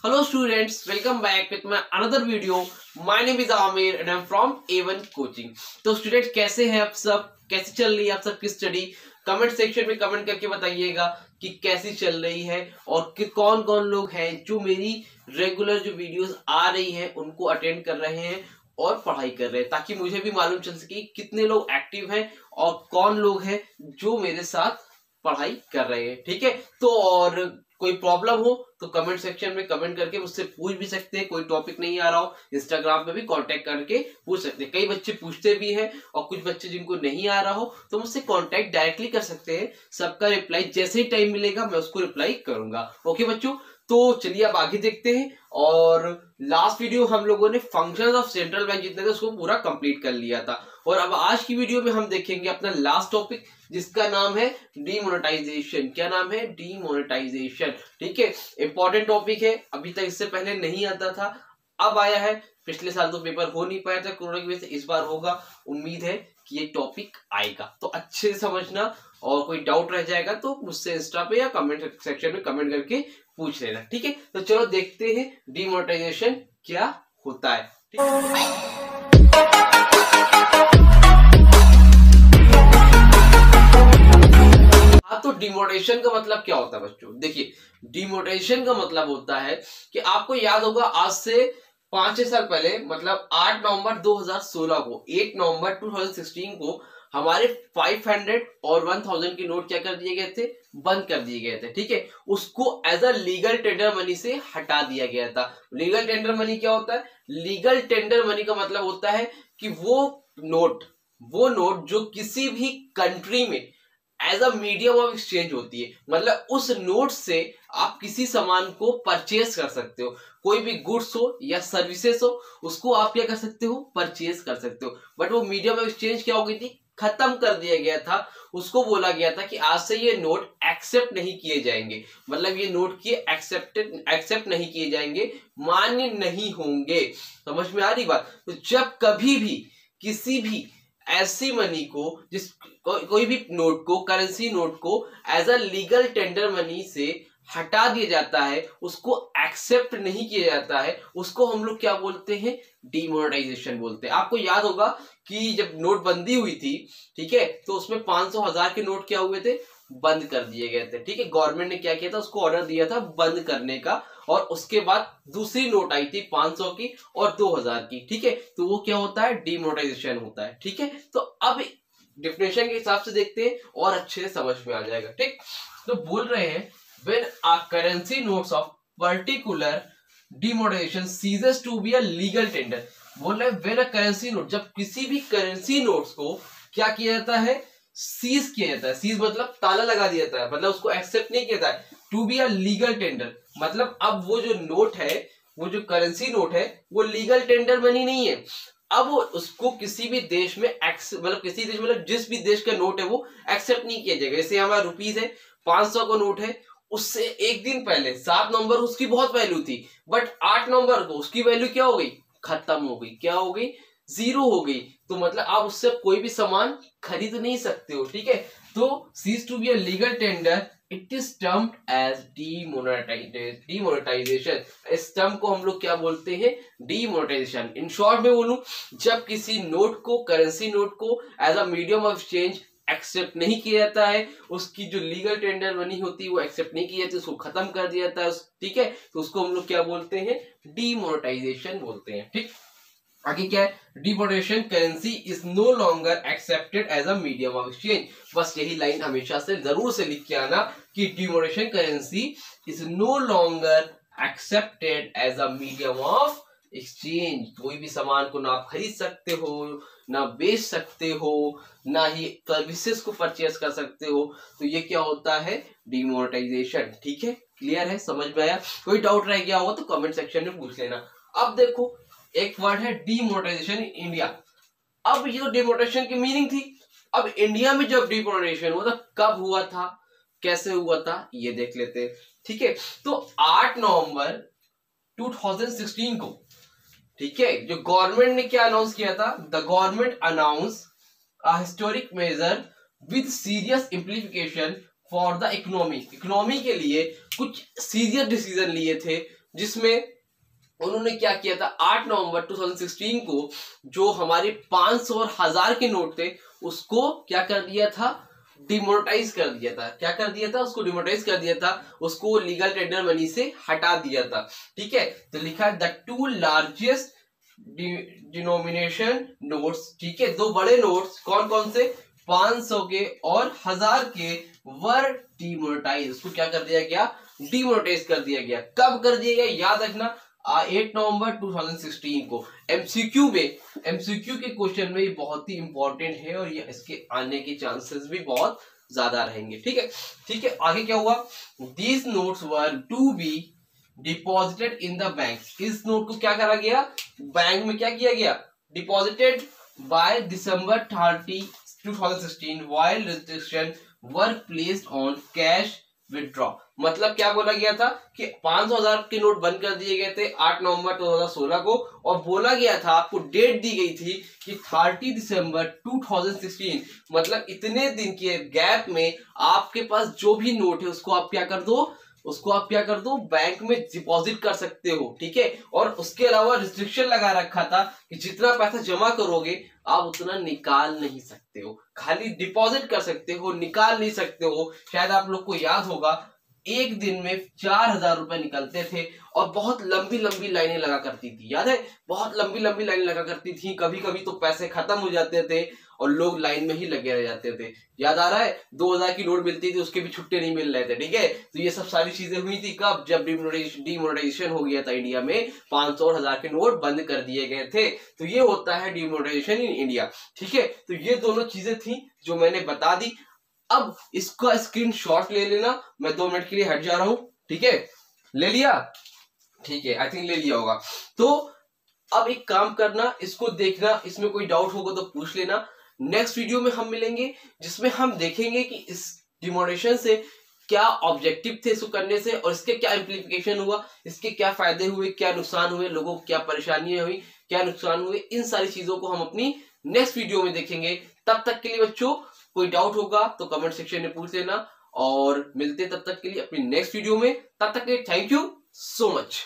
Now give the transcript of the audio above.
Hello students, welcome back with my another video. My name is Amir and I'm from A1 Coaching. तो student कैसे हैं आप सब, कैसी चल रही है आप सबकी स्टडी? कमेंट सेक्शन में कमेंट करके बताइएगा कि कैसी चल रही है और कि कौन कौन लोग हैं जो मेरी रेगुलर जो वीडियोस आ रही हैं उनको अटेंड कर रहे हैं और पढ़ाई कर रहे हैं, ताकि मुझे भी मालूम चल सके कितने लोग एक्टिव हैं और कौन लोग हैं जो मेरे साथ पढ़ाई कर रहे हैं। ठीक है, तो और कोई प्रॉब्लम हो तो कमेंट सेक्शन में कमेंट करके मुझसे पूछ भी सकते हैं। कोई टॉपिक नहीं आ रहा हो इंस्टाग्राम पे भी कांटेक्ट करके पूछ सकते हैं। कई बच्चे पूछते भी हैं और कुछ बच्चे जिनको नहीं आ रहा हो तो मुझसे कांटेक्ट डायरेक्टली कर सकते हैं। सबका रिप्लाई जैसे ही टाइम मिलेगा मैं उसको रिप्लाई करूंगा। ओके बच्चों, तो चलिए अब आगे देखते हैं। और लास्ट वीडियो हम लोगों ने फंक्शंस ऑफ सेंट्रल बैंक जितने थे उसको पूरा कंप्लीट कर लिया था और अब आज की वीडियो में हम देखेंगे अपना लास्ट टॉपिक जिसका नाम है डीमोनेटाइजेशन। क्या नाम है? डीमोनेटाइजेशन। ठीक है, इंपॉर्टेंट टॉपिक है, अभी तक इससे पहले नहीं आता था, अब आया है। पिछले साल तो पेपर हो नहीं पाया था कोरोना की वजह से, इस बार होगा। उम्मीद है कि ये टॉपिक आएगा, तो अच्छे से समझना और कोई डाउट रह जाएगा तो मुझसे इंस्टा पे या कमेंट सेक्शन में कमेंट करके पूछ लेना। ठीक है, तो चलो देखते हैं डीमोनेटाइजेशन क्या होता है। तो डिमोनेटाइजेशन का मतलब क्या होता है बच्चों? देखिए, डिमोनेटाइजेशन का मतलब होता है कि आपको याद होगा आज से 5-6 साल पहले मतलब 8 नवंबर 2016 को 8 नवंबर 2016 को हमारे 500 और 1000 के नोट क्या कर दिए गए थे? बंद कर दिए गए थे। ठीक है, उसको as a legal tender money से हटा दिया गया था। लीगल टेंडर मनी क्या होता है? लीगल टेंडर मनी का मतलब होता है कि वो नोट जो किसी भी कंट्री में as a medium of exchange होती है, मतलब उस नोट से आप किसी सामान को परचेज कर सकते हो। कोई भी गुड्स हो या सर्विसेज हो उसको आप क्या कर सकते हो? परचेज कर सकते हो। बट वो मीडियम ऑफ एक्सचेंज क्या हो गई थी? खत्म कर दिया गया था। उसको बोला गया था कि आज से ये नोट एक्सेप्ट नहीं किए जाएंगे, मतलब ये नोट की एक्सेप्ट नहीं किए जाएंगे, मान्य नहीं होंगे। समझ में आ रही बात? तो जब कभी भी किसी भी ऐसी मनी को कोई भी नोट को, करेंसी नोट को as a legal tender money से हटा दिया जाता है, उसको एक्सेप्ट नहीं किया जाता है, उसको हम लोग क्या बोलते हैं? डीमोनेटाइजेशन बोलते हैं। आपको याद होगा कि जब नोटबंदी हुई थी, ठीक है, तो उसमें 500, 1000 के नोट क्या हुए थे? बंद कर दिए गए थे। ठीक है, गवर्नमेंट ने क्या किया था? उसको ऑर्डर दिया था बंद करने का और उसके बाद दूसरी नोट आई थी 500 की और 2000 की। ठीक है, तो वो क्या होता है? डीमोनेटाइजेशन होता है। ठीक है, तो अब डिफिनेशन के हिसाब से देखते हैं और अच्छे से समझ में आ जाएगा। ठीक, तो बोल रहे हैं when a currency notes of particular demonetization ceases to be a legal tender। बोल रहे हैं when a currency note, जब किसी भी करेंसी नोट्स को क्या किया जाता है? सीज किया जाता है। सीज मतलब ताला लगा दिया जाता है, मतलब उसको एक्सेप्ट नहीं किया जाता है। To be a legal tender मतलब अब वो जो नोट है, वो जो करेंसी नोट है, वो लीगल टेंडर मनी नहीं है। अब उसको किसी भी देश में मतलब किसी देश मतलब जिस भी देश का नोट है वो एक्सेप्ट नहीं किया जाएगा। जैसे हमारा रुपीज है, 500 का नोट है, उससे एक दिन पहले 7 नवंबर उसकी बहुत वैल्यू थी, बट 8 नवंबर को उसकी वैल्यू क्या हो गई? खत्म हो गई। क्या हो गई? जीरो हो गई। तो मतलब आप उससे कोई भी सामान खरीद नहीं सकते हो। ठीक है, तो cease to be a legal tender it is termed as demonetisation. इस टर्म को हम लोग क्या बोलते हैं? डीमोनेटाइजेशन। इन शॉर्ट में बोलूं, जब किसी नोट को, करेंसी नोट को as a medium of exchange accept नहीं किया जाता है, उसकी जो लीगल टेंडर मनी होती है वो एक्सेप्ट नहीं की जाती, उसको खत्म कर दिया जाता है। ठीक है, तो उसको हम लोग क्या बोलते हैं? डीमोनेटाइजेशन बोलते हैं। ठीक, आगे क्या है? Demonetisation currency is no longer accepted as a medium of exchange. बस यही लाइन हमेशा से जरूर से लिख के आना कि demonetisation currency is no longer accepted as a medium of exchange. कोई भी सामान को ना आप खरीद सकते हो, ना बेच सकते हो, ना ही सर्विसेज को परचेज कर सकते हो। तो ये क्या होता है? डिमोनेटाइजेशन। ठीक है, क्लियर है? समझ में आया? कोई डाउट रह गया हो तो कमेंट सेक्शन में पूछ लेना। अब देखो, एक वर्ड है डीमोनेटाइजेशन इन इंडिया। अब ये डीमोनेटाइजेशन की मीनिंग थी। अब इंडिया में जब डीमोनेटाइजेशन हुआ था, कब हुआ था, कैसे हुआ था, ये देख लेते हैं। ठीक है, तो 8 नवंबर 2016 को, ठीक है, जो गवर्नमेंट ने क्या अनाउंस किया था? The government announce a historic measure with serious implication for the economy. Economy के लिए कुछ सीरियस डिसीजन लिए थे जिसमें उन्होंने क्या किया था, 8 नवंबर 2016 को जो हमारे 500 और 1000 के नोट थे उसको क्या कर दिया था, डिमोनेटाइज कर दिया था। क्या कर दिया था, उसको डिमोनेटाइज कर दिया था, उसको लीगल टेंडर मनी से हटा दिया था। ठीक है, तो लिखा है द 2 लार्जेस्ट डिनोमिनेशन नोट्स। ठीक है, 2 बड़े नोट्स कौन कौन से, 500 के और 1000 के वर डिमोनेटाइज। उसको क्या कर दिया गया, डिमोनेटाइज कर दिया गया। कब कर दिया गया, याद रखना 8 नवंबर 2016 को। एमसीक्यू के क्वेश्चन में ये बहुत ही इंपॉर्टेंट है और ये इसके आने के चांसेस भी बहुत ज्यादा रहेंगे। ठीक है, ठीक है, आगे क्या हुआ, these notes were to be deposited in the bank. इस नोट को क्या करा गया, बैंक में क्या किया गया, deposited by December 30, 2016 while restriction were placed on cash withdraw. मतलब क्या बोला गया था कि 500,000 के नोट बंद कर दिए गए थे 8 नवंबर 2016 को, और बोला गया था, आपको डेट दी गई थी कि 30 दिसंबर 2016, मतलब इतने दिन के गैप में आपके पास जो भी नोट है उसको आप क्या कर दो, बैंक में डिपॉजिट कर सकते हो। ठीक है, और उसके अलावा रिस्ट्रिक्शन लगा रखा था कि जितना पैसा जमा करोगे आप उतना निकाल नहीं सकते हो, खाली डिपॉजिट कर सकते हो, निकाल नहीं सकते हो। शायद आप लोग को याद होगा एक दिन में 4000 रुपए निकलते थे और बहुत लंबी लंबी लाइनें लगा करती थी, याद है, बहुत लंबी लंबी लाइनें लगा करती थी। कभी कभी तो पैसे खत्म हो जाते थे और लोग लाइन में ही लगे रह जाते थे। याद आ रहा है, 2000 की नोट मिलती थी, उसके भी छुट्टे नहीं मिल रहे थे। ठीक है, तो ये सब सारी चीजें हुई थी कब, जब डिमोनेटाइजेशन हो गया था इंडिया में, 500 और 1000 के नोट बंद कर दिए गए थे। तो ये होता है डिमोनेटाइजेशन इन इंडिया। ठीक है, तो ये दोनों चीजें थी जो मैंने बता दी। अब इसका स्क्रीनशॉट ले लेना, मैं 2 मिनट के लिए हट जा रहा हूं। ठीक है, ले लिया, ठीक है, आई थिंक ले लिया होगा। तो अब एक काम करना, इसको देखना, इसमें कोई डाउट होगा तो पूछ लेना। नेक्स्ट वीडियो में हम मिलेंगे जिसमें हम देखेंगे कि इस डिमोनेटेशन से क्या ऑब्जेक्टिव थे इसको करने से, और इसके क्या इम्प्लीकेशन हुआ, इसके क्या फायदे हुए, क्या नुकसान हुए, लोगों को क्या परेशानियां हुई, क्या नुकसान हुए, इन सारी चीजों को हम अपनी नेक्स्ट वीडियो में देखेंगे। तब तक के लिए बच्चों कोई डाउट होगा तो कमेंट सेक्शन में पूछ लेना, और मिलते तब तक के लिए अपनी नेक्स्ट वीडियो में। तब तक के लिए थैंक यू सो मच।